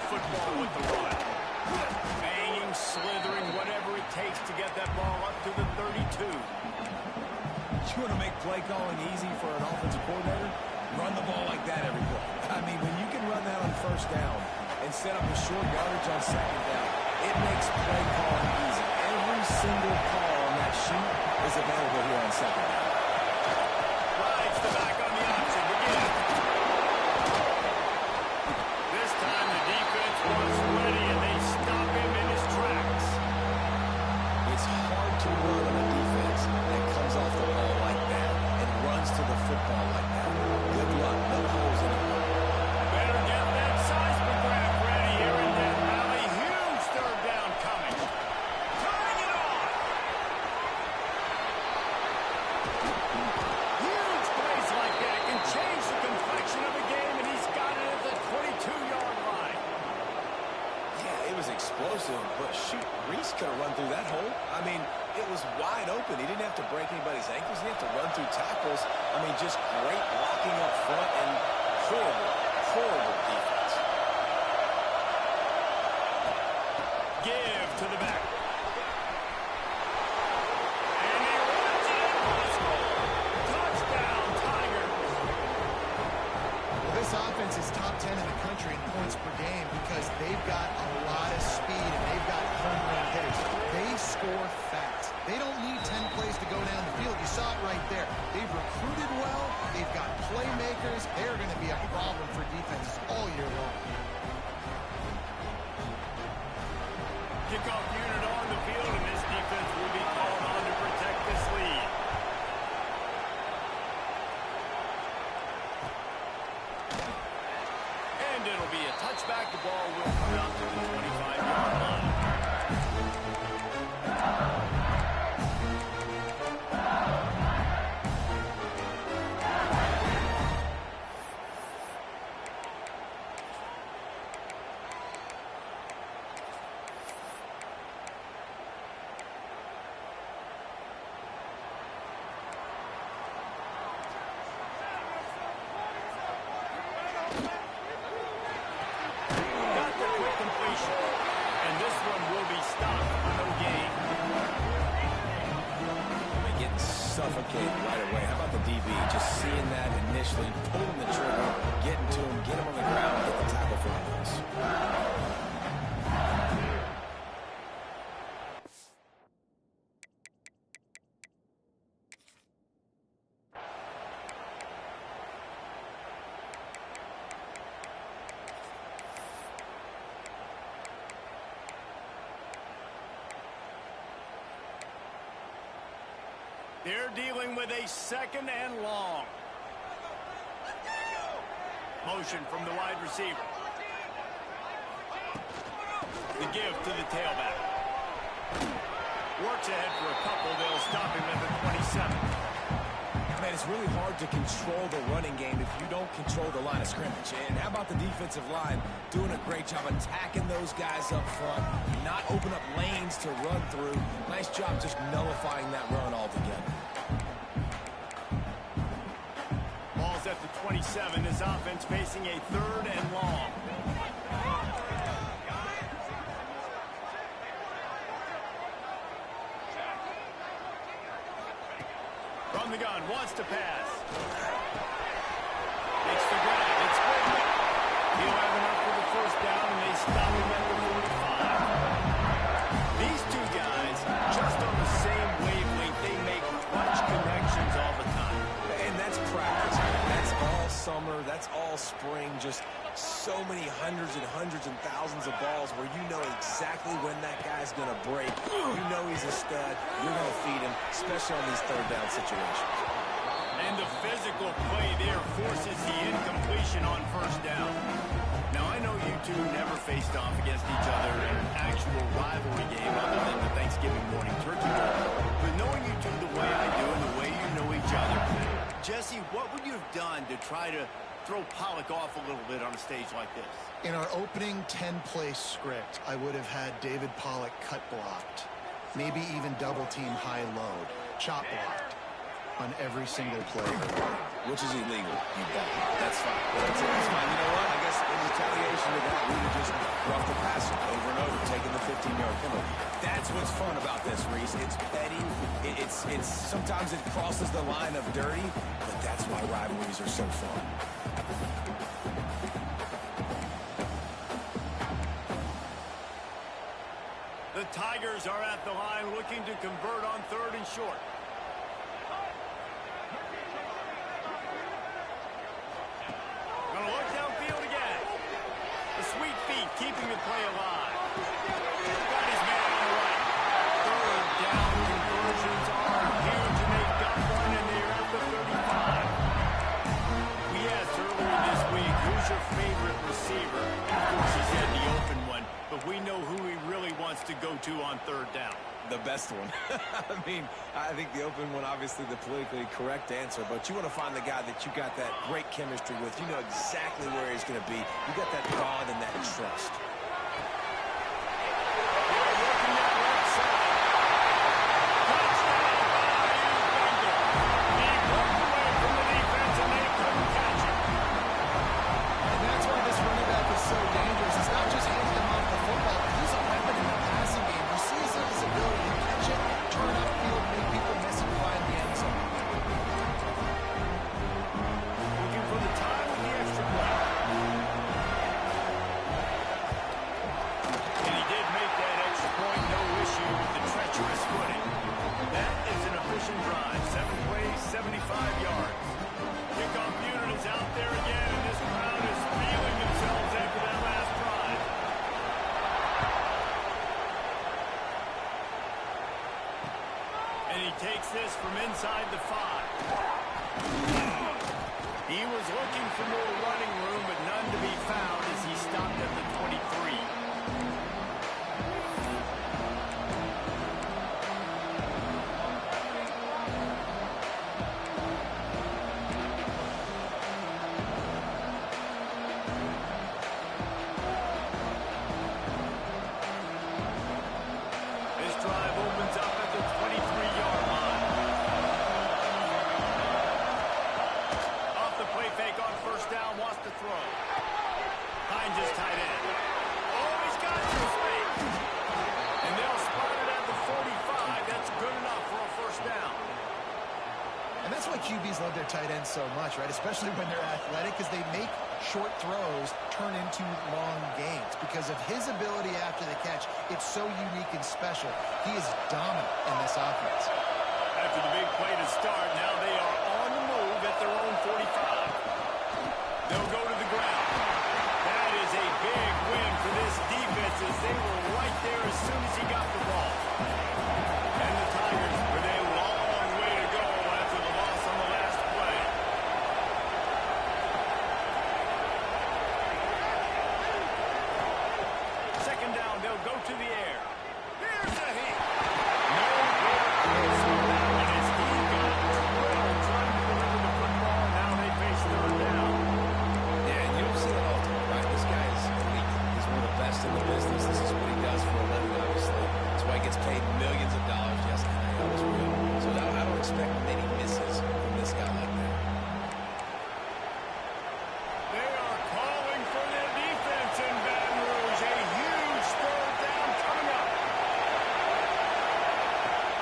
football with the run. Banging, slithering, whatever it takes to get that ball up to the 32. You want to make play calling easy for an offensive coordinator? Run the ball like that every play. I mean, when you can run that on first down and set up a short yardage on second down, it makes play calling easy. Every single call on that sheet is available here on second down. Rides the back on the option. Again. This time the defense was ready, and they stop him in his tracks. It's hard to run on a defense that comes off the ball like that and runs to the football like that. Good luck. No holes in it. Better get that seismograph ready here in Death Valley. Huge third down coming. Tying it on. Huge plays like that can change the complexion of a game, and he's got it at the 22-yard line. Yeah, it was explosive, but shoot, Reese could have run through that hole. I mean, it was wide open. He didn't have to break anybody's ankles. He didn't have to run through tackles. I mean, just great blocking up front and horrible defense. Give to the back. And he runs it in for the score. Touchdown, Tigers. Well, this offense is top 10 in the country in points per game because they've got a lot of speed and they've got home run hitters. They score fast. They don't need 10 plays to go down the field. You saw it right there. They've recruited well. They've got playmakers. They're going to be a problem for defenses all year long. Kickoff unit on the field, and this defense will be called on to protect this lead. And it'll be a touchback. The ball will come out to the 25-yard line. Suffocate right away. How about the DB? Just seeing that initially, pulling the trigger, getting to him, get him on the ground, get the tackle for a loss. They're dealing with a second and long. Motion from the wide receiver. The give to the tailback. Works ahead for a couple. They'll stop him at the 27. Man, it's really hard to control the running game if you don't control the line of scrimmage. And how about the defensive line doing a great job attacking those guys up front, not open up lanes to run through. Nice job just nullifying that run altogether. Ball's at the 27. This offense facing a third and long. From the gun, wants to pass. Makes the grab. It's good. He'll have enough for the first down, and they stop him at the 45. These two guys, just on the same wavelength, they make clutch connections all the time. And that's practice. That's all summer. That's all spring. Just so many hundreds and thousands of balls where you know exactly when that guy's going to break. You know he's a stud. You're going to feed him, especially on these third down situations. And the physical play there forces the incompletion on first down. Now, I know you two never faced off against each other in an actual rivalry game other than the Thanksgiving morning turkey bowl. But knowing you two the way I do and the way you know each other, Jesse, what would you have done to try to throw Pollock off a little bit on a stage like this? In our opening 10-play script, I would have had David Pollock cut blocked, maybe even double-team high load, chop blocked on every single play. Which is illegal, you bet. That's fine. That's fine. You know what? I guess in retaliation to that, we would just 15-yard penalty. That's what's fun about this, Reese. It's petty. It's sometimes it crosses the line of dirty, but that's why rivalries are so fun. The Tigers are at the line looking to convert on 3rd and short. Gonna look downfield again. The sweet feet keeping the play alive. Got his man on the right. 3rd down conversions are here to make up one, and they're at the 35. We asked earlier this week, who's your favorite receiver? Of course, he said the open one, but we know who he really wants to go to on 3rd down. The best one. I think the open one, obviously the politically correct answer, but you want to find the guy that you got that great chemistry with. You know exactly where he's going to be. You got that bond and that trust. Takes this from inside the 5. He was looking for more running room, but none to be found as he stopped at the 23. This drive opens up at the 23-yard line. Fake on 1st down, wants to throw. Finds his tight end. Oh, he's got some space. And they'll spot it at the 45. That's good enough for a 1st down. And that's why QBs love their tight ends so much, right? Especially when they're athletic, because they make short throws turn into long gains. Because of his ability after the catch, it's so unique and special. He is dominant in this offense. After the big play to start, now they are on the move at their own 45. They'll go to the ground. That is a big win for this defense as they were right there as soon as he got the ball. And the Tigers with a long way to go after the loss on the last play. Second down, they'll go to the air. Here's a hit. No good close on that one as he got drilled trying to deliver the football. Now they face 3rd down. In the business. This is what he does for a living, obviously. That's why he gets paid millions of dollars. Yes, NIL is real. So I don't expect many misses from this guy like that. They are calling for their defense in Baton Rouge. A huge 3rd down coming up.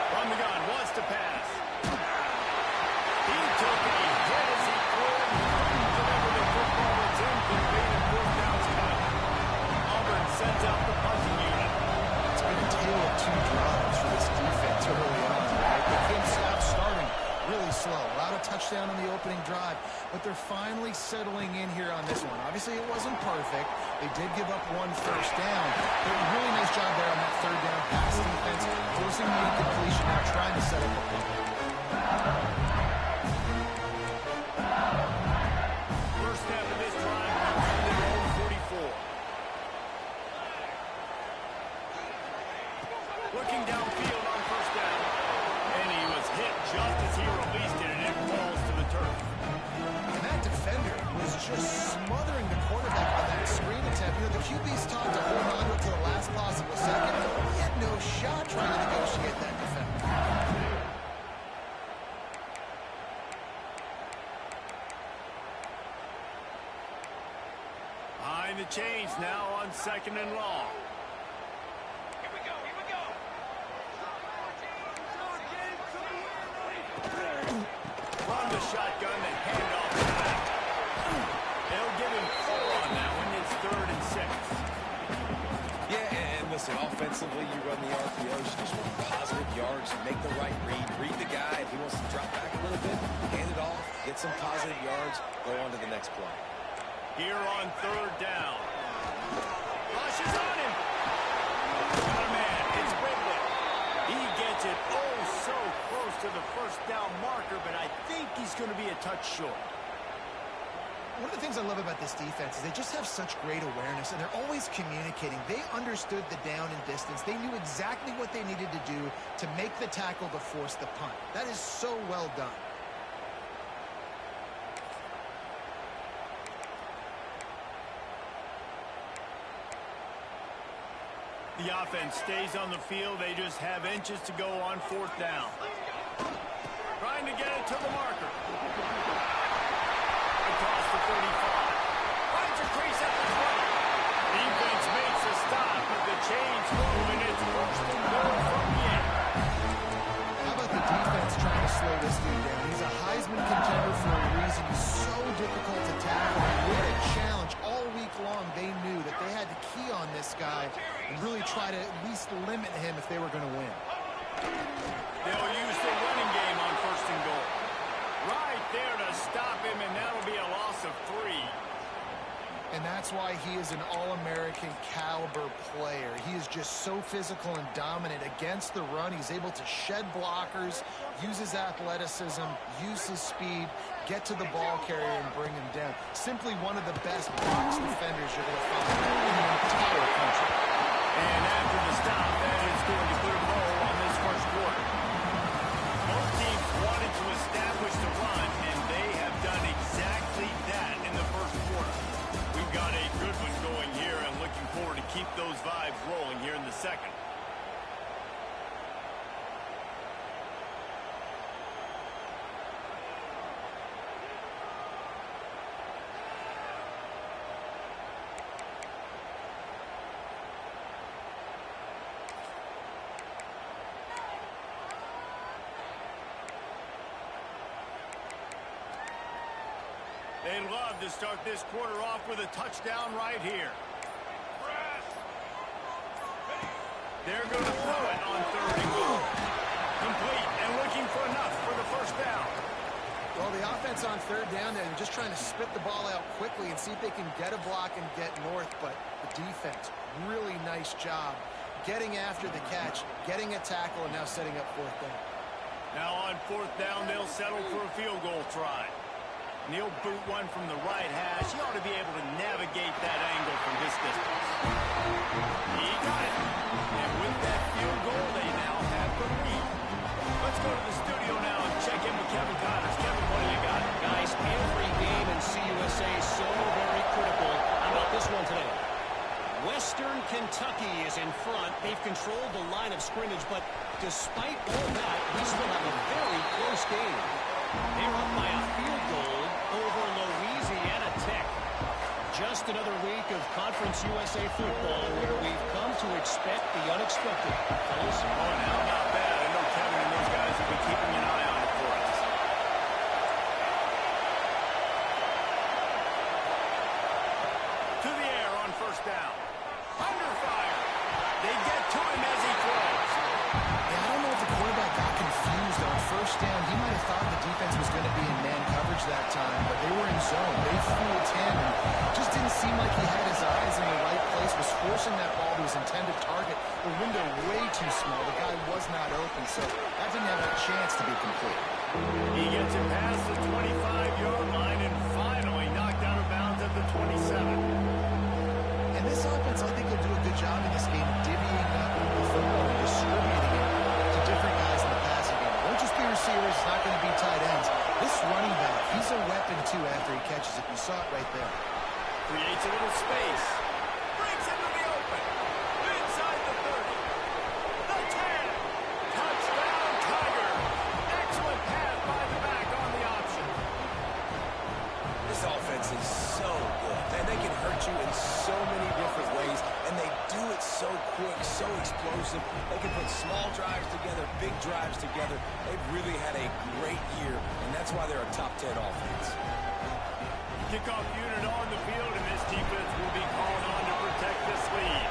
From the gun, wants to pass. He took a hit as he threw it. Couldn't deliver the football. It's incomplete and 4th down's coming. Auburn sends out the punting unit. It's been a tale of 2 drives for this defense early on. Right? They came starting really slow. A lot of touchdown on the opening drive, but they're finally settling in here on this one. Obviously, it wasn't perfect. They did give up 1 1st down, but a really nice job there on that 3rd down pass defense, forcing the incompletion, now trying to set up a punt. First snap of this drive comes from their own 44. Looking downfield on 1st down. And he was hit just as he released it, and it falls to the turf. And that defender was just smothering the quarterback on that screen attempt. You know, the QB's taught to hold on to it to the last possible second. He had no shot trying to negotiate that defender. Behind the chains now on 2nd and long. the shotgun, the handoff back. They'll give him 4 on that one. It's 3rd and 6. Yeah, and listen, offensively, you run the RPOs, you just want positive yards, make the right read the guy. If he wants to drop back a little bit, hand it off, get some positive yards, go on to the next play. Here on 3rd down. Rushes on him. Got a man. It's Ridley. He gets it so close to the first down marker, but I think he's going to be a touch short. One of the things I love about this defense is they just have such great awareness, and they're always communicating. They understood the down and distance. They knew exactly what they needed to do to make the tackle to force the punt. That is so well done. The offense stays on the field. They just have inches to go on 4th down. Trying to get it to the marker. Across the 35. Finds a crease at the 20. Defense makes a stop, but the chain's moving. It's 1st and goal from the end. How about the defense trying to slow this dude down? He's a Heisman contender for a reason. He's so difficult to tackle. What a challenge. All week long, they knew that they had to key on this guy and really try to at least limit him if they were going to win. They'll use the running game on 1st and goal. Right there to stop him, and that'll be a loss of 3. And that's why he is an All-American caliber player. He is just so physical and dominant against the run. He's able to shed blockers, use his athleticism, use his speed, get to the ball carrier and bring him down. Simply one of the best box defenders you're going to find in the entire country. And after the stop, that is going to put a bow on this 1st quarter. Both teams wanted to establish the run, and they have done exactly that in the 1st quarter. We've got a good one going here, and looking forward to keep those vibes rolling here in the 2nd. They'd love to start this quarter off with a touchdown right here. They're going to throw it on 3rd and goal. Complete and looking for enough for the 1st down. Well, the offense on 3rd down, they're just trying to spit the ball out quickly and see if they can get a block and get north. But the defense, really nice job getting after the catch, getting a tackle, and now setting up 4th down. Now on 4th down, they'll settle for a field goal try. He'll boot one from the right hash. He ought to be able to navigate that angle from this distance. He got it. And with that field goal, they now have the lead. Let's go to the studio now and check in with Kevin Connors. Kevin, what do you got? Guys, every game in CUSA is so very critical. How about this one today? Western Kentucky is in front. They've controlled the line of scrimmage, but despite all that, we still have a very close game. They're up by a field goal over Louisiana Tech. Just another week of Conference USA football where we've come to expect the unexpected. Fellas? Oh, now not bad. I know Kevin and those guys will be keeping an eye on it for us. To the air on 1st down. Under fire. They get to him as he throws. Yeah, I don't know if the quarterback got confused on 1st down. He might have thought the defense was going to be in man coverage that time, but they were in zone. They fooled him and just didn't seem like he had his eyes in the right place, was forcing that ball to his intended target. The window way too small. The guy was not open, so that didn't have a chance to be complete. He gets it past the 25-yard line and finally knocked out of bounds at the 27. And this offense, I think, will do a good job in this game divvying up the football and distributing it to different guys in the passing game. It won't just be receivers. It's not going to be tight ends. This running back, he's a weapon, too, after he catches it. You saw it right there. Creates a little space. Breaks into the open. Inside the 30. The 10. Touchdown, Tiger. Excellent pass by the back on the option. This offense is so good. And they can hurt you in so many different ways, and they do it so quick, so explosive. They can put small drives together, big drives together. They've really had a great year, and that's why they're a top 10 offense. Kickoff unit on the field, and this defense will be called on to protect this lead.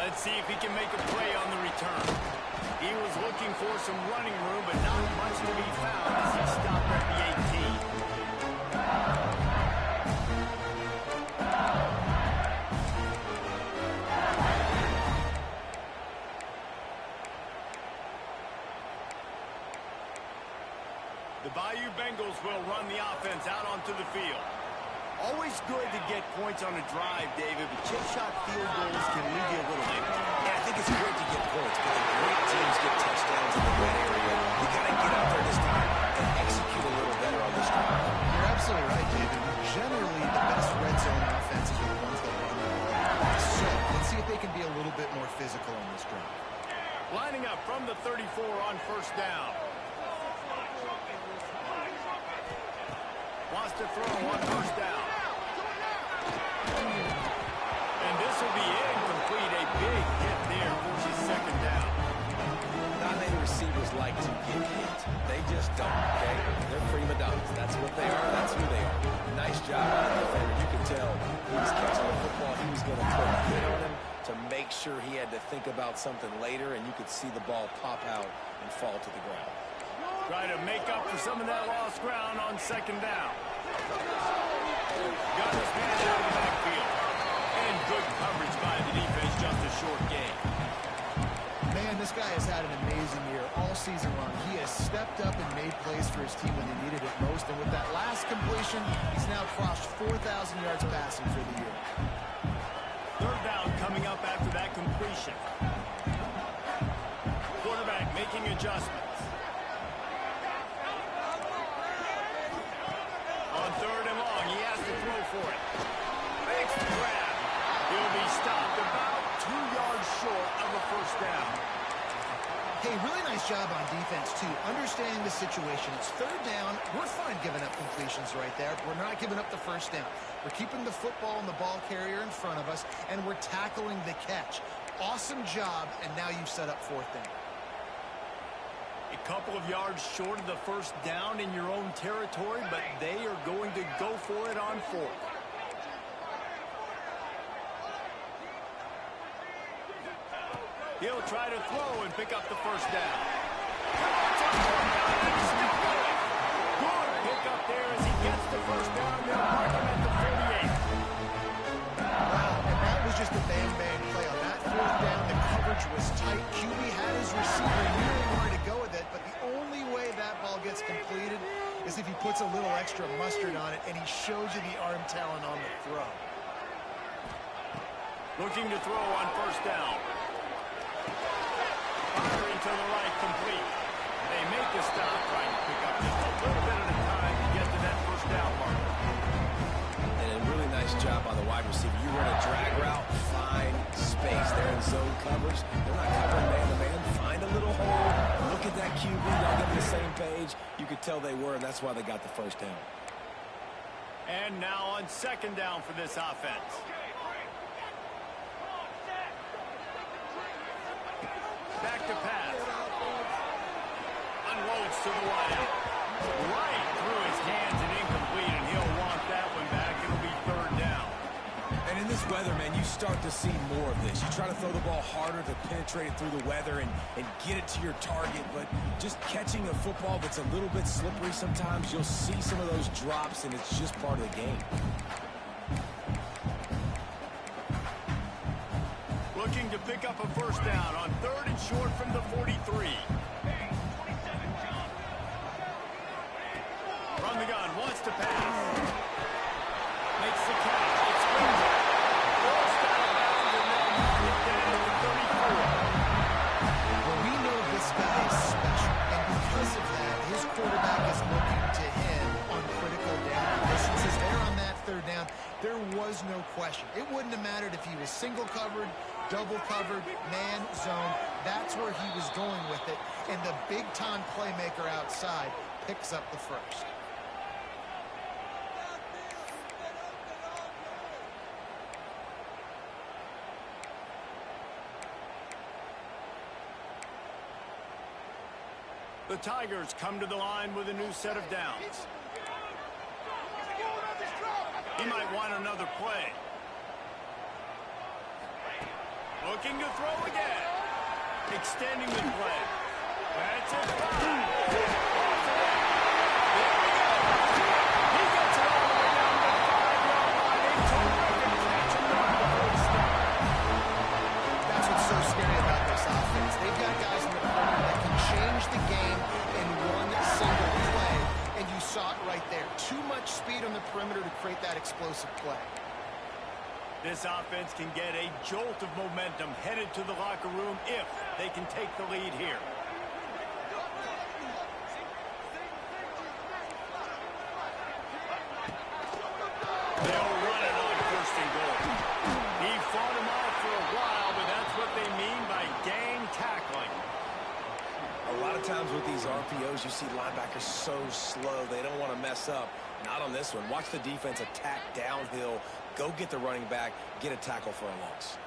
Let's see if he can make a play on the return. He was looking for some running room, but not much to be found as he stopped at the 18. The Bayou Bengals will run the offense out onto the field. Always good to get points on a drive, David, but chip shot field goals can leave you a little empty. Yeah, I think it's great to get points, but the great teams get touchdowns in the red area. You got to get out there this time and execute a little better on this drive. You're absolutely right, David. Generally, the best red zone offenses are the ones that run the ball. So, let's see if they can be a little bit more physical on this drive. Lining up from the 34 on first down. Wants to throw on first down. And this will be incomplete. A big hit there forces second down. Not many receivers like to get hit. They just don't, okay? They're prima donnas. That's what they are. That's who they are. Nice job by the defender. You can tell he was catching the football. He was going to put a hit on him to make sure he had to think about something later, and you could see the ball pop out and fall to the ground. Try to make up for some of that lost ground on second down. Got his man out of the backfield. And good coverage by the defense, just a short gain. Man, this guy has had an amazing year all season long. He has stepped up and made plays for his team when they needed it most. And with that last completion, he's now crossed 4,000 yards passing for the year. Third down coming up after that completion. Quarterback making adjustments. On third and long, he has to throw for it. Makes the grab. He'll be stopped about 2 yards short of a first down. Hey, really nice job on defense, too. Understanding the situation. It's third down. We're fine giving up completions right there. We're not giving up the first down. We're keeping the football and the ball carrier in front of us, and we're tackling the catch. Awesome job, and now you've set up fourth down. A couple of yards short of the first down in your own territory, but they are going to go for it on fourth. He'll try to throw and pick up the first down. Good pick up there as he gets the first down. They'll mark him at the 48. Wow, and that was just a bang-bang play. On that fourth down, the coverage was tight. QB had his receiver, knew where to go with it, but the only way that ball gets completed is if he puts a little extra mustard on it, and he shows you the arm talent on the throw. Looking to throw on first down. Firing to the right, complete. They make the stop, trying to pick up just a little bit at a time to get to that first down mark. And a really nice job by the wide receiver. You run a drag route, find space. They're in zone coverage. They're not covering man-to-man. Find a little hole. Look at that QB. Y'all get on the same page. You could tell they were, and that's why they got the first down. And now on second down for this offense. Back to pass. Unloads to the wideout. Right through his hands and incomplete, and he'll want that one back. It'll be third down. And in this weather, man, you start to see more of this. You try to throw the ball harder to penetrate it through the weather and get it to your target, but just catching a football that's a little bit slippery sometimes, you'll see some of those drops, and it's just part of the game. Looking to pick up a first down on third and short from the 43. Run the gun, wants to pass. Makes the catch. It's Windsor. Forced out of bounds and then knocked it down to the 34. Well, we know this guy is special, and because of that, his quarterback is looking to him on critical down distances. There on that third down, there was no question. It wouldn't have mattered if he was single covered, double covered, man, zone. That's where he was going with it, and the big-time playmaker outside picks up the first. The Tigers come to the line with a new set of downs. He might want another play. Looking to throw again. Extending the play. That's it. He gets it all the way down to the 5-yard line. A terrific catch and run before the stop. That's what's so scary about this offense. They've got guys in the perimeter that can change the game in one single play, and you saw it right there. Too much speed on the perimeter to create that explosive play. This offense can get a jolt of momentum headed to the locker room if they can take the lead here. They'll run it on first and goal. He fought him off for a while, but that's what they mean by gang tackling. A lot of times with these RPOs, you see linebackers so slow, they don't want to mess up. Not on this one. Watch the defense attack downhill, go get the running back, get a tackle for a loss.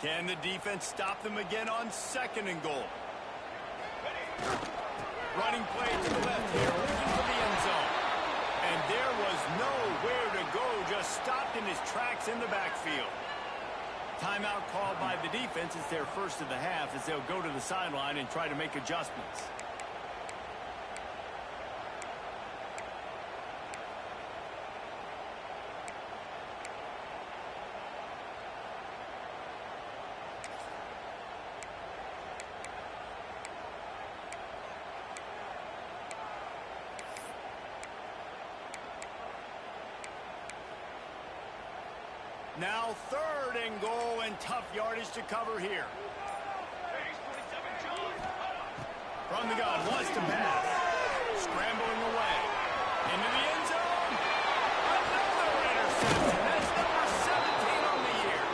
Can the defense stop them again on second and goal? Running play to the left here, looking for the end zone. And there was nowhere to go, just stopped in his tracks in the backfield. Timeout called by the defense. It's their first of the half as they'll go to the sideline and try to make adjustments. Now third and goal and tough yardage to cover here. From the gun, wants to pass. Scrambling away. Into the end zone. Another interception. That's number 17 on the year.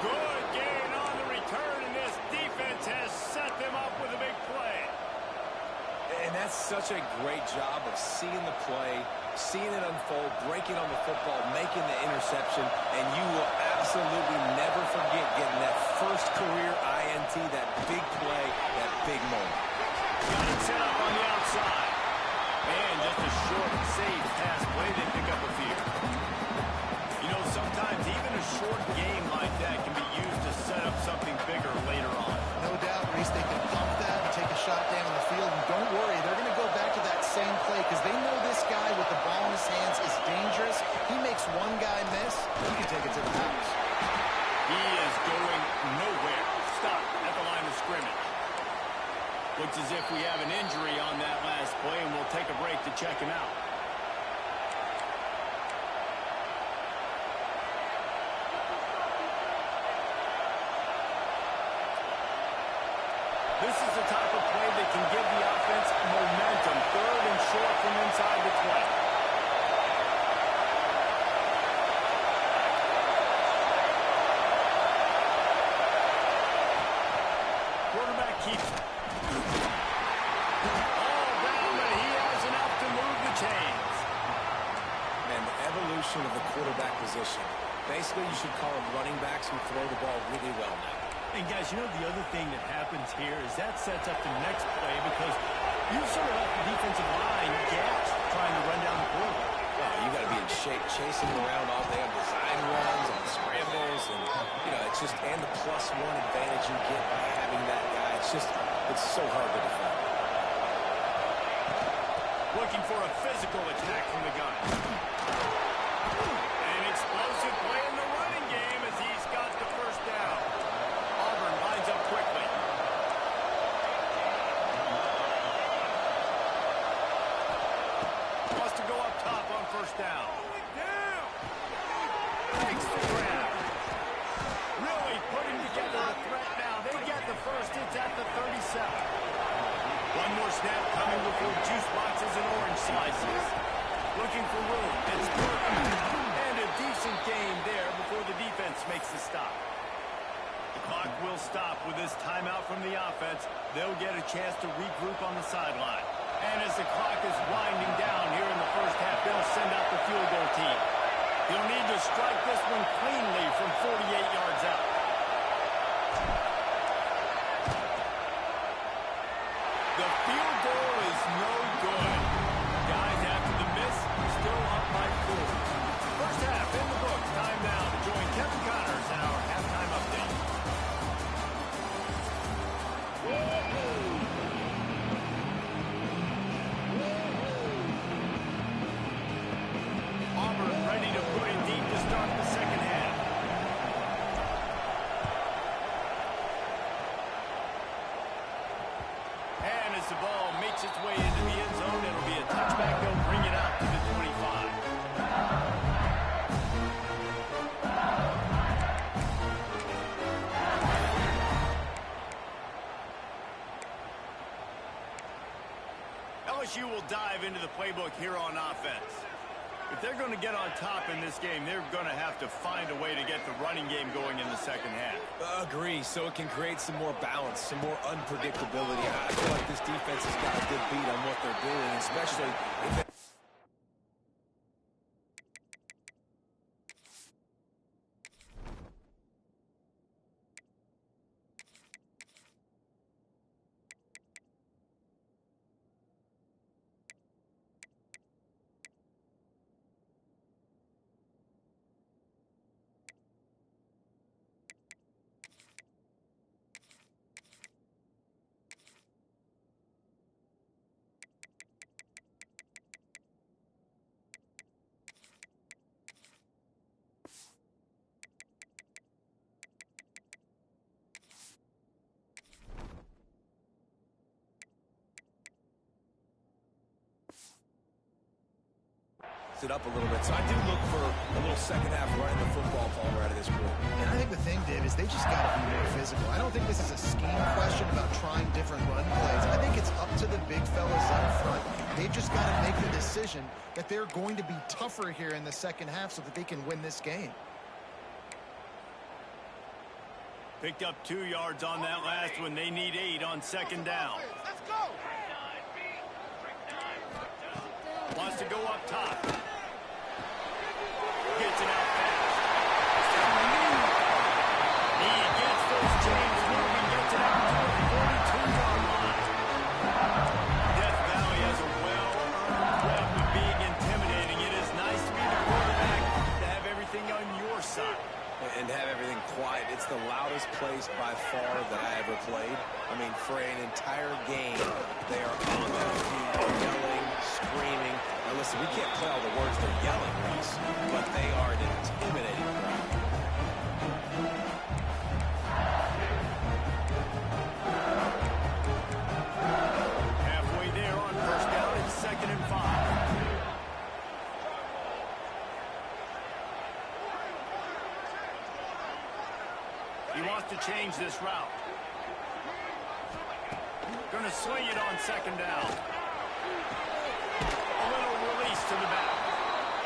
Good gain on the return, and this defense has set them up with a big play. And that's such a great job of seeing the play, seeing it unfold, breaking on the football, making the interception, and you will absolutely never forget getting that first career INT, that big play, that big moment. Got it set up on the outside. And just a short, safe pass play, they pick up a few. You know, sometimes even a short game like that can be used to set up something bigger later on. No doubt, Reese, they can pump that and take a shot down the field. And don't worry, they're going to go back to that same play because they know this guy with the ball in his hands is dangerous. He makes one guy miss, he can take it to the house. He is going nowhere. Stop at the line of scrimmage. Looks as if we have an injury on that last play, and we'll take a break to check him out. This is the type of play that can give the offense momentum. Third and short from inside the 20. Quarterback keeps it. All down, but he has enough to move the chains. And the evolution of the quarterback position. Basically, you should call them running backs who throw the ball really well now. And guys, you know the other thing that happens here is that sets up the next play because you've sort of left the defensive line gassed trying to run down the quarterback. Well, you got to be in shape, chasing him around all day on design runs, on scrambles, and it's just and the +1 advantage you get by having that guy. It's so hard to defend. Looking for a physical attack from the gun. An explosive play in the running game as he's got the first down. Auburn lines up quickly. Wants to go up top on first down. Takes the grab. Really putting together a threat now. They get the first. It's at the 37. One more snap coming before juice boxes and orange slices. Looking for room. It's working. And a decent game there before the defense makes the stop. The clock will stop with this timeout from the offense. They'll get a chance to regroup on the sideline. And as the clock is winding down here in the first half, they'll send out the field goal team. He'll need to strike this one cleanly from 48 yards out. dive into the playbook here on offense. If they're going to get on top in this game, they're going to have to find a way to get the running game going in the second half. Agree, so it can create some more balance, some more unpredictability. I feel like this defense has got a good beat on what they're doing, especially if they it up a little bit. So I do look for a little second half running the football ball out of this group. And I think the thing, Dave, is they just got to be more physical. I don't think this is a scheme question about trying different run plays. I think it's up to the big fellas up front. They've just got to make the decision that they're going to be tougher here in the second half so that they can win this game. Picked up 2 yards on that last one. They need 8 on second down. Let's go! Wants to go up top. Gets it out fast. He gets those chains moving, gets it out to the 42-yard line. Death Valley has a well-earned rep of being intimidating. It is nice to be the quarterback, to have everything on your side. And have everything quiet. It's the loudest place by far that I ever played. I mean, for an entire game, they are on their feet, yelling, screaming. Now listen, we can't play all the words they're yelling, Reese, but they are an intimidating crowd. Halfway there on first down, it's 2nd and 5. He wants to change this route. Going to swing it on second down. A little release to the back.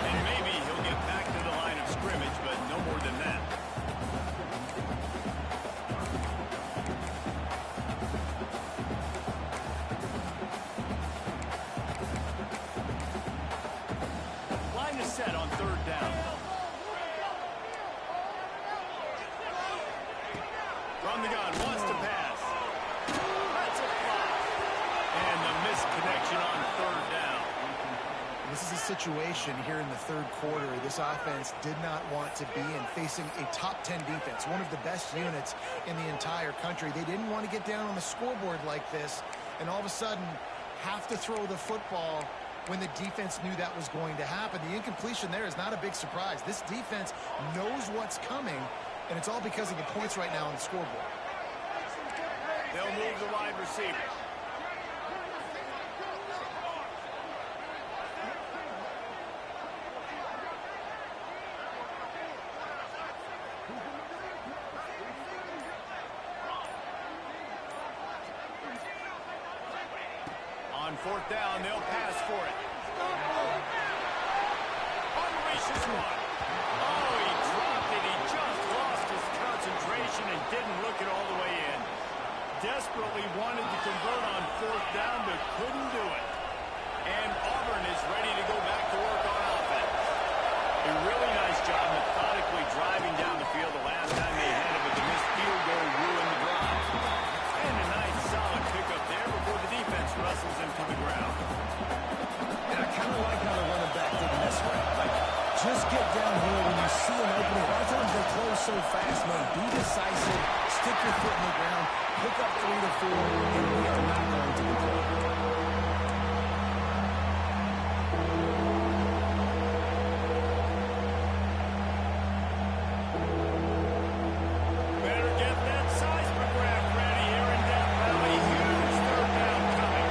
And maybe he'll get back to the line of scrimmage, but no more than that. Line is set on third down. From the gun, wants to pass. That's a flop. And the missed connection on third down. This is a situation here in the third quarter this offense did not want to be in, facing a top 10 defense, one of the best units in the entire country. They didn't want to get down on the scoreboard like this and all of a sudden have to throw the football when the defense knew that was going to happen. The incompletion there is not a big surprise. This defense knows what's coming, and it's all because of the points right now on the scoreboard. They'll move the wide receiver. On fourth down, they'll pass for it. Unleashes one. Oh, he dropped it. He just lost his concentration and didn't look it all the way in. Desperately wanted to convert on fourth down, but couldn't do it. And Auburn is ready to go back to work on offense. A really nice job methodically driving down the field the last time they had it, but the missed field goal ruined the drive. And a nice solid pickup there before the defense wrestles him to the ground. And I kind of like how the running back did this way. Like, just get down here when you see an opening. A lot of times they close so fast, man. Be decisive, stick your foot in the ground, pick up 3 to 4, and we are not going to be playing. Better get that seismograph ready here in Death Valley. Huge third down coming.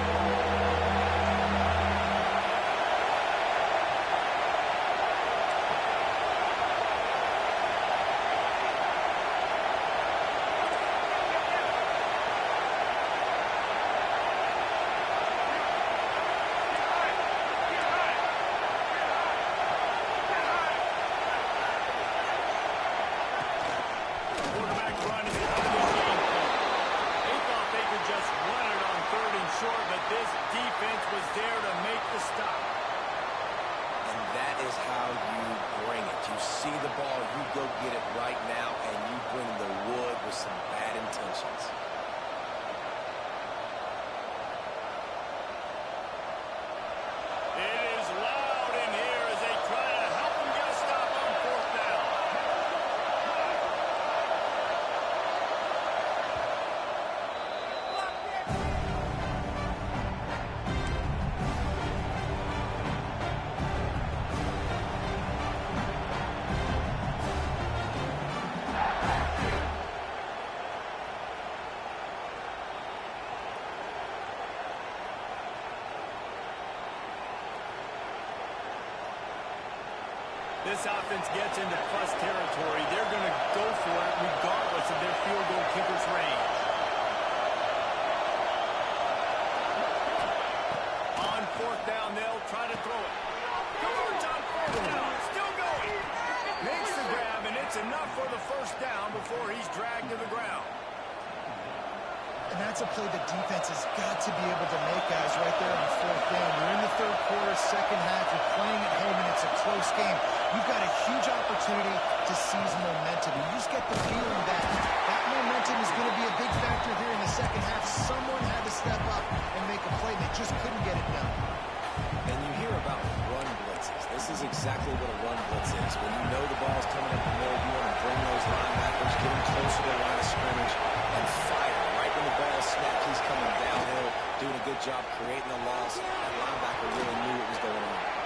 defense was there to make the stop. And that is how you bring it. You see the ball, you go get it right now, and you bring the wood with some bad intentions. It is loud in here as they try to help him get a stop on 4th down. This offense gets into plus territory. They're going to go for it regardless of their field goal kicker's range. On 4th down, they'll try to throw it. George on 4th down, still going. Makes the grab, and it's enough for the 1st down before he's dragged to the ground. And that's a play the defense has got to be able to make, guys, right there on 4th down. You're in the 3rd quarter, 2nd half. You're playing at home, and it's a close game. You've got a huge opportunity to seize momentum. You just get the feeling that that momentum is going to be a big factor here in the 2nd half. Someone had to step up and make a play. They just couldn't get it done. And you hear about run blitzes. This is exactly what a run blitz is. When you know the ball's coming up the middle, you want to bring those linebackers, get them closer to the line of scrimmage, and fire. Right when the ball is snapped, he's coming downhill, doing a good job creating a loss. That linebacker really knew what was going on.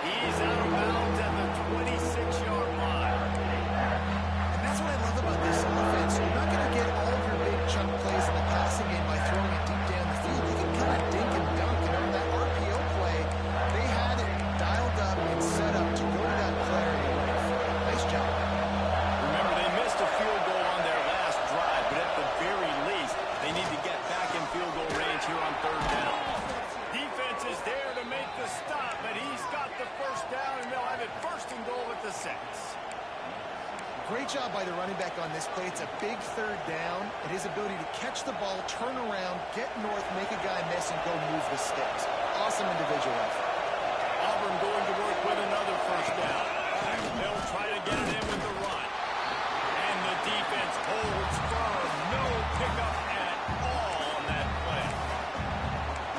He's out of bounds at the 26-yard line. And that's what I love about this offense. You're not going to get all of your big chunk plays in the passing game by throwing it deep down the field. You can kind of dink and dunk. And on that RPO play, they had it dialed up and set up to go to that play. Nice job. Remember, they missed a field goal on their last drive, but at the very least, they need to get back in field goal range here on 3rd down. Defense is there to make the stop, but he's got the 1st down, and they'll have it 1st and goal at the 6. Great job by the running back on this play. It's a big 3rd down, and his ability to catch the ball, turn around, get north, make a guy miss, and go move the sticks. Awesome individual effort. Auburn going to work with another 1st down. They'll try to get it in with the run. And the defense holds firm. No pickup at all on that play.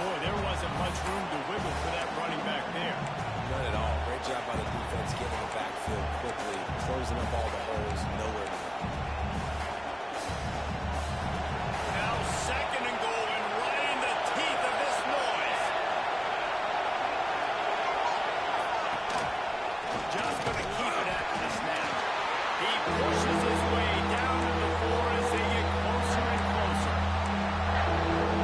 Boy, there wasn't much room to wiggle for that running back there. None at all. Great job by the defense getting the backfield quickly, closing up all the holes, nowhere to go. Now 2nd and goal, and right in the teeth of this noise. Just going to keep it after the snap. He pushes his way down to the floor as they get closer and closer.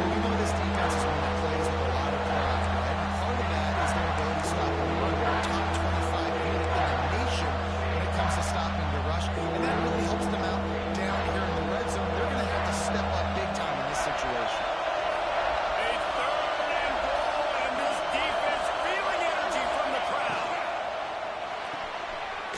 You know this defense is one that plays with a lot of pride, and part of that is their ability to stop the run. They're a top 25 unit in the nation when it comes to stopping the rush, and that really helps them out down here in the red zone. They're going to have to step up big time in this situation. A 3rd and goal, and this defense feeling energy from the crowd.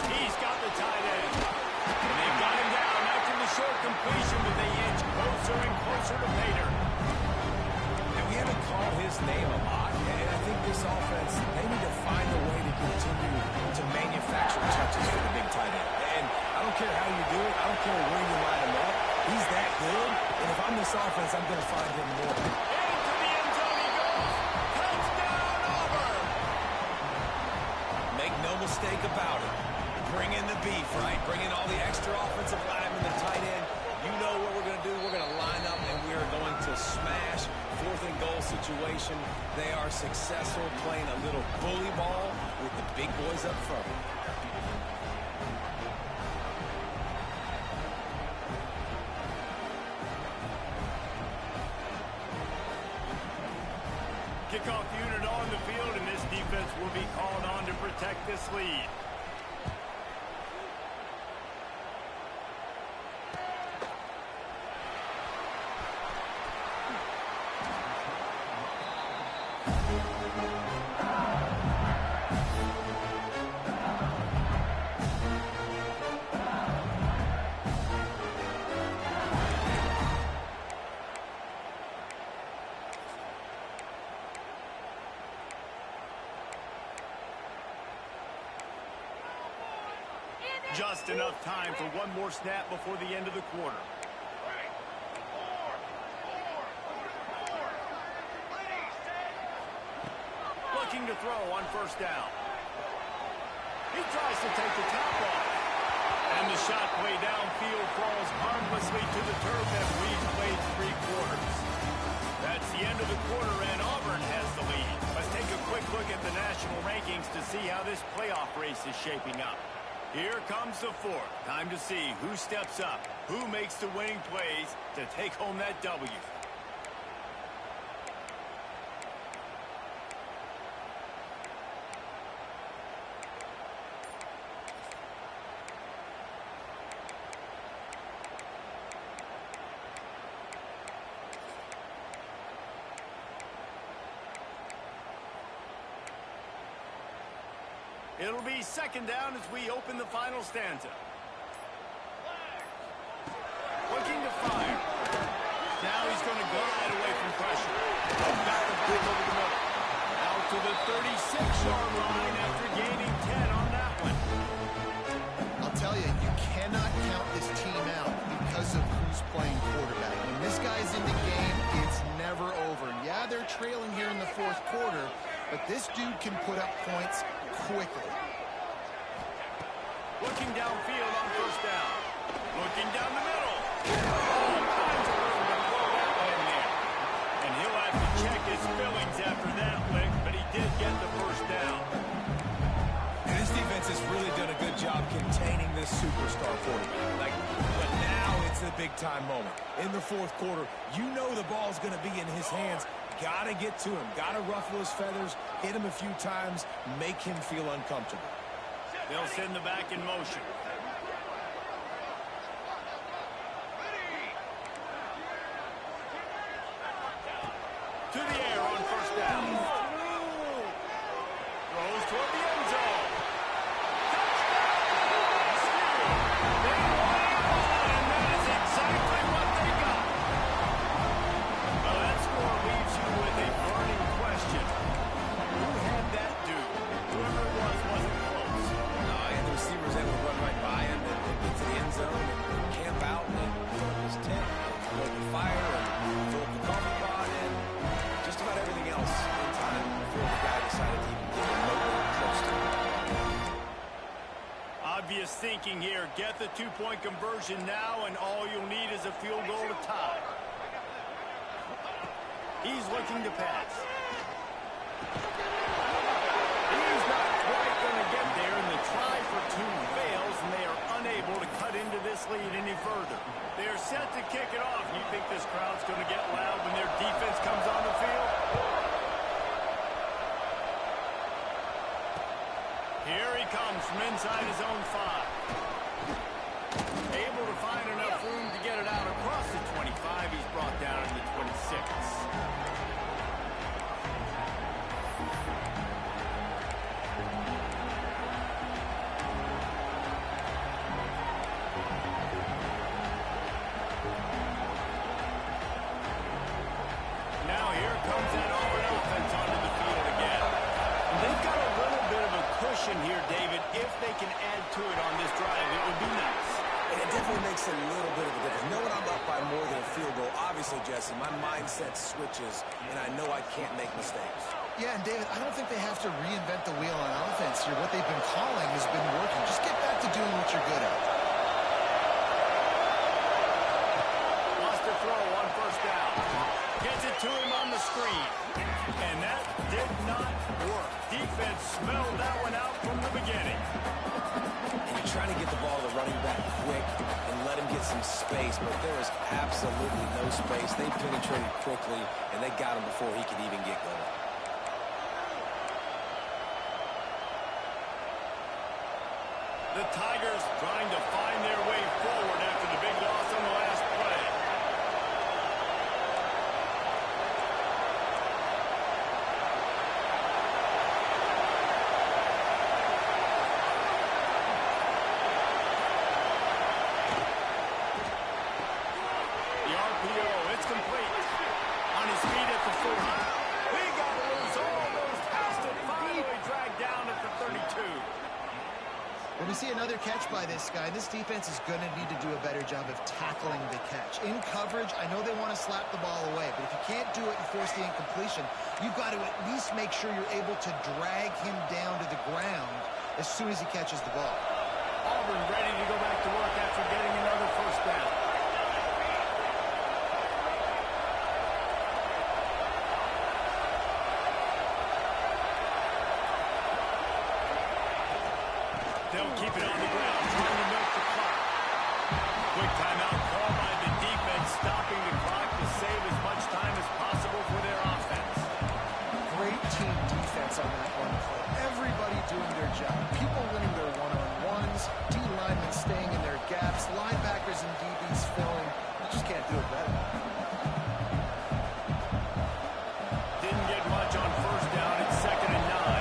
He's got the tight end. And they've got him down after the short completion, but they inch closer and closer to Pater. And we haven't called his name a lot, and I think this offense, they need to find a way to continue to manufacture touches for the big tight end. And I don't care how you do it. I don't care where you line him up. He's that good, and if I'm this offense, I'm going to find him more. Into the end zone he goes. Touchdown, Auburn. Make no mistake about it. Bring in the beef, right? Bring in all the extra offensive linemen, the tight end. You know what we're going to do. We're going to line up, and we are going to smash 4th and goal situation. They are successful playing a little bully ball with the big boys up front. Kickoff unit on the field, and this defense will be called on to protect this lead. Just enough time for one more snap before the end of the quarter. Looking to throw on first down. He tries to take the top off. And the shot play downfield falls harmlessly to the turf and we've played 3 quarters. That's the end of the quarter, and Auburn has the lead. Let's take a quick look at the national rankings to see how this playoff race is shaping up. Here comes the 4th. Time to see who steps up, who makes the winning plays to take home that W. It'll be second down as we open the final stanza. Looking to fire. Now he's going to glide away from pressure. Got the ball over the middle. Out to the 36-yard line after gaining 10 on that one. I'll tell you, you cannot count this team out because of who's playing quarterback. When this guy's in the game, it's never over. Yeah, they're trailing here in the 4th quarter, but this dude can put up points quickly. Looking downfield on first down. Looking down the middle. All kinds of room to throw that one in there. And he'll have to check his feelings after that lick, but he did get the first down. And this defense has really done a good job containing this superstar quarterback. But now it's the big-time moment. In the 4th quarter, you know the ball's going to be in his hands. Got to get to him. Got to ruffle his feathers, hit him a few times, make him feel uncomfortable. They'll send the back in motion. To the air on first down. Throws toward the end zone. They won, and that is exactly what they got. Well, that score leaves you with a burning question. Who had that dude? Whoever it was wasn't close. And the receivers able to run right by him and get to the end zone and camp out and throw up his tent and throw up the fire and throw up the coffee pot and just about everything else in time before the guy decided to even get remotely close to him. Obvious thinking here. Get the 2-point conversion now, and all you'll need is a field goal to tie. He's looking to pass. He's not quite going to get there, and the try for 2 fails, and they are unable to cut into this lead any further. They're set to kick it off. You think this crowd's going to get loud when their defense comes on the field? Here he comes from inside his own 5. Able to find enough room to get it out across the 25. He's brought down in the 26. Now here comes that Auburn offense onto the field again. And they've got a little bit of a cushion here, David. If they can add to it on this drive, it would be nice. And it definitely makes a little bit of a difference. Knowing I'm up by more than a field goal, obviously, Jesse, my mindset switches, and I know I can't make mistakes. Yeah, and David, I don't think they have to reinvent the wheel on offense here. What they've been calling has been working. Just get back to doing what you're good at. Wants to throw on first down. Gets it to him on the screen. And that did not work. Defense smelled that one out from the beginning. And you're trying to get the ball to the running back quick and let him get some space, but there is absolutely no space. They penetrated quickly, and they got him before he could even get going. The Tigers trying to find their way forward after the big loss on the last play. The RPO, it's complete. On his feet at the 40. He got loose, almost past it, finally dragged down at the 32. When we see another catch by this guy, this defense is going to need to do a better job of tackling the catch. In coverage, I know they want to slap the ball away, but if you can't do it and force the incompletion, you've got to at least make sure you're able to drag him down to the ground as soon as he catches the ball. Auburn ready to go back to work after getting another first down. They'll keep it on the ground, trying to milk the clock. Quick timeout call by the defense, stopping the clock to save as much time as possible for their offense. Great team defense on that one play. Everybody doing their job. People winning their one-on-ones, D-linemen staying in their gaps, linebackers and DBs filling. You just can't do it better. Didn't get much on first down. It's 2nd and 9.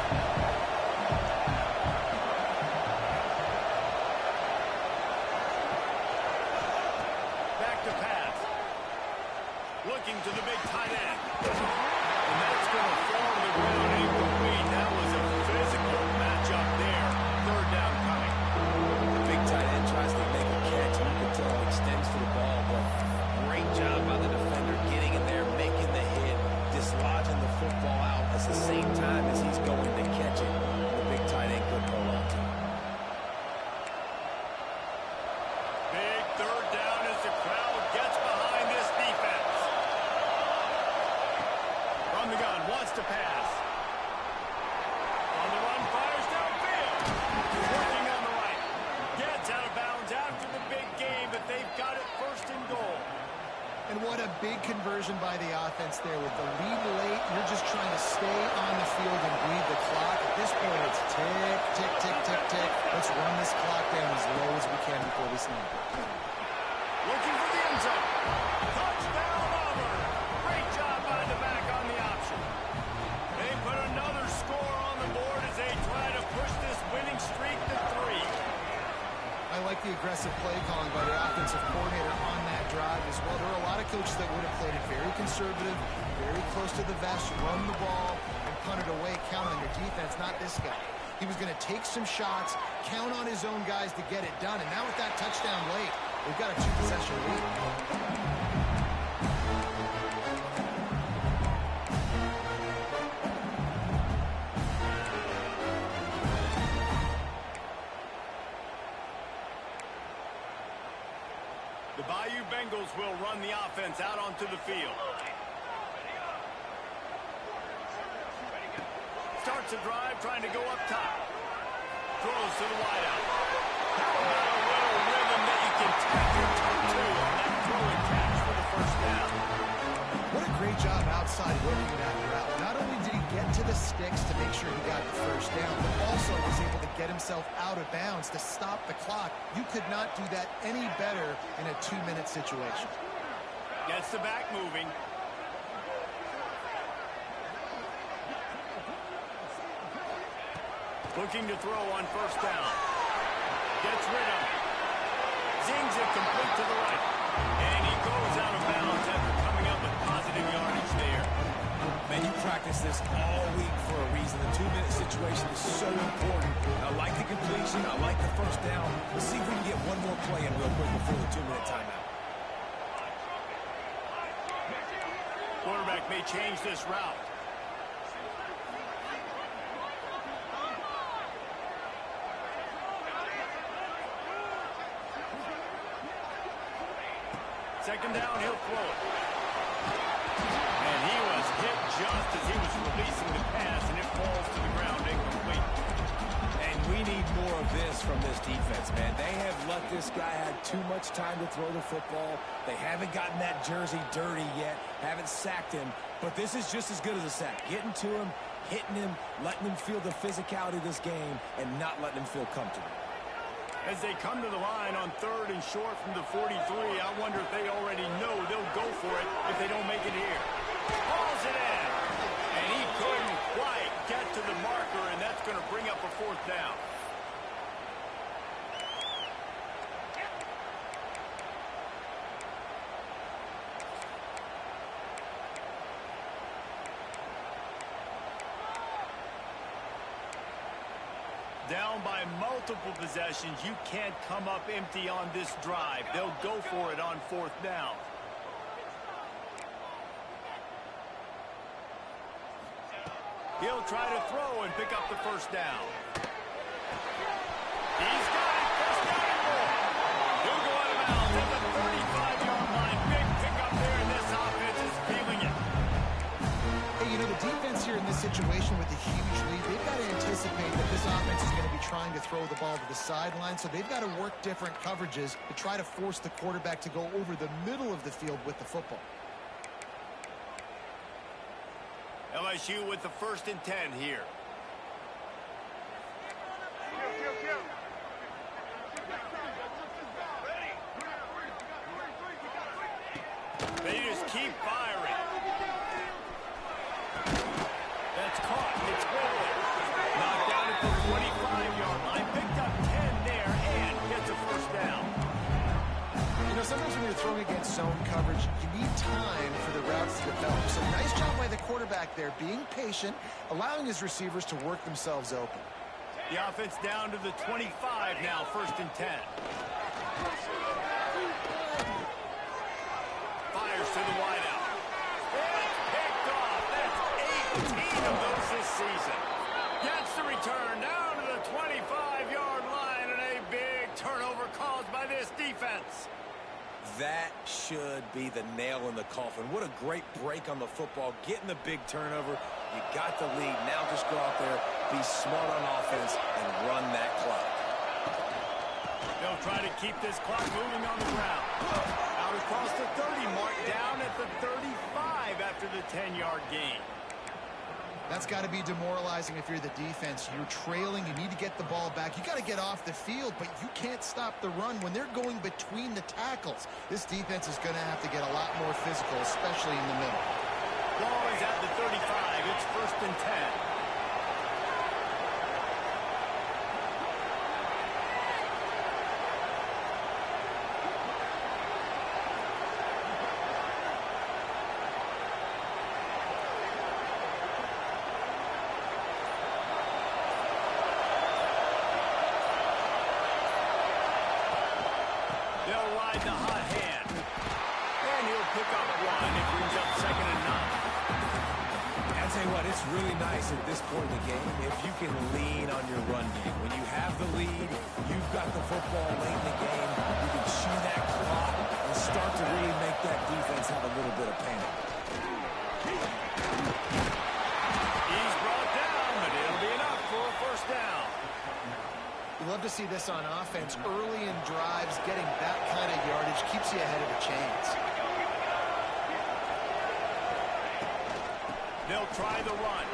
Looking to the big tight end. And that's going to fall to the ground incomplete. That was a physical matchup there. 3rd down coming. The big tight end tries to make a catch, and you can tell he extends for the ball, but great job by the defender getting in there, making the hit, dislodging the football out at the same time as he's going to catch it. The big tight end couldn't hold on to it. Big 3rd down as the crowd gets behind this defense. From the gun, wants to pass. On the run, fires downfield. Working on the right. Gets out of bounds after the big game, but they've got it 1st and goal. And what a big conversion by the offense there. With the lead late, you're just trying to stay on the field and bleed the clock. At this point, it's tick, tick, tick, tick, tick. Let's run this clock down as low as we can before we snap it. Looking for the end zone. Touchdown, Auburn. Great job by the back on the option. They put another score on the board as they try to push this winning streak to 3. I like the aggressive play calling by the offensive coordinator on that drive as well. There are a lot of coaches that would have played it very conservative, very close to the vest, run the ball, and punt it away, count on your defense, not this guy. He was going to take some shots, count on his own guys to get it done, and now with that touchdown late, they've got a 2-possession lead. The Bayou Bengals will run the offense out onto the field. Starts a drive, trying to go up top. Throws to the wideout. How about a little rhythm that you can tap your toe to on that throw and catch for the 1st down? What a great job outside working that route. Not only did he get to the sticks to make sure he got the 1st down, but also was able to get himself out of bounds to stop the clock. You could not do that any better in a 2-minute situation. Gets the back moving. Looking to throw on 1st down. Gets rid of it. Zings it complete to the right. And he goes out of bounds after coming up with positive yardage there. Man, you practice this all week for a reason. The 2-minute situation is so important. I like the completion. I like the 1st down. Let's see if we can get one more play in real quick before the 2-minute timeout. Quarterback may change this route. Second down, he'll throw it. And he was hit just as he was releasing the pass, and it falls to the ground incomplete. And we need more of this from this defense, man. They have let this guy have too much time to throw the football. They haven't gotten that jersey dirty yet, haven't sacked him. But this is just as good as a sack. Getting to him, hitting him, letting him feel the physicality of this game, and not letting him feel comfortable. As they come to the line on 3rd and short from the 43, I wonder if they already know they'll go for it if they don't make it here. Hauls it in. And he couldn't quite get to the marker, and that's going to bring up a 4th down. Down by multiple possessions, you can't come up empty on this drive. They'll go for it on 4th down. He'll try to throw and pick up the 1st down. He's got it. 1st down and more. He'll go out of bounds at the 35-yard line. Big pickup there, and this offense is feeling it. Hey, you know, the defense here in this situation with the huge lead, they've got to anticipate that this offense is going to be trying to throw the ball to the sideline, so they've got to work different coverages to try to force the quarterback to go over the middle of the field with the football. LSU with the 1st and 10 here. They just keep firing. That's caught. It's good. Knocked down at the 25-yard line. Picked up 10 there and gets a 1st down. You know, sometimes when you're throwing against zone coverage, you need time for the routes to develop. So nice job by the quarterback there, being patient, allowing his receivers to work themselves open. The offense down to the 25 now, 1st and 10. Fires to the wideout. It's picked off. That's 18 of those this season. Gets the return down to the 25-yard line, and a big turnover caused by this defense. That should be the nail in the coffin. What a great break on the football. Getting the big turnover. You got the lead. Now just go out there, be smart on offense, and run that clock. They'll try to keep this clock moving on the ground. Out across the 30 mark, down at the 35 after the 10-yard gain. That's got to be demoralizing if you're the defense. You're trailing. You need to get the ball back. You got to get off the field, but you can't stop the run when they're going between the tackles. This defense is going to have to get a lot more physical, especially in the middle. Ball is at the 35. It's 1st and 10. They'll ride the hot hand. And he'll pick up 1. It brings up 2nd and 9. I'll tell you what, it's really nice at this point in the game if you can lean on your run game. When you have the lead, you've got the football late in the game, you can chew that clock and start to really make that defense have a little bit of panic. He's brought down, but it'll be enough for a 1st down. You love to see this on offense. Early in drives, getting that kind of yardage keeps you ahead of the chains. They'll try the run.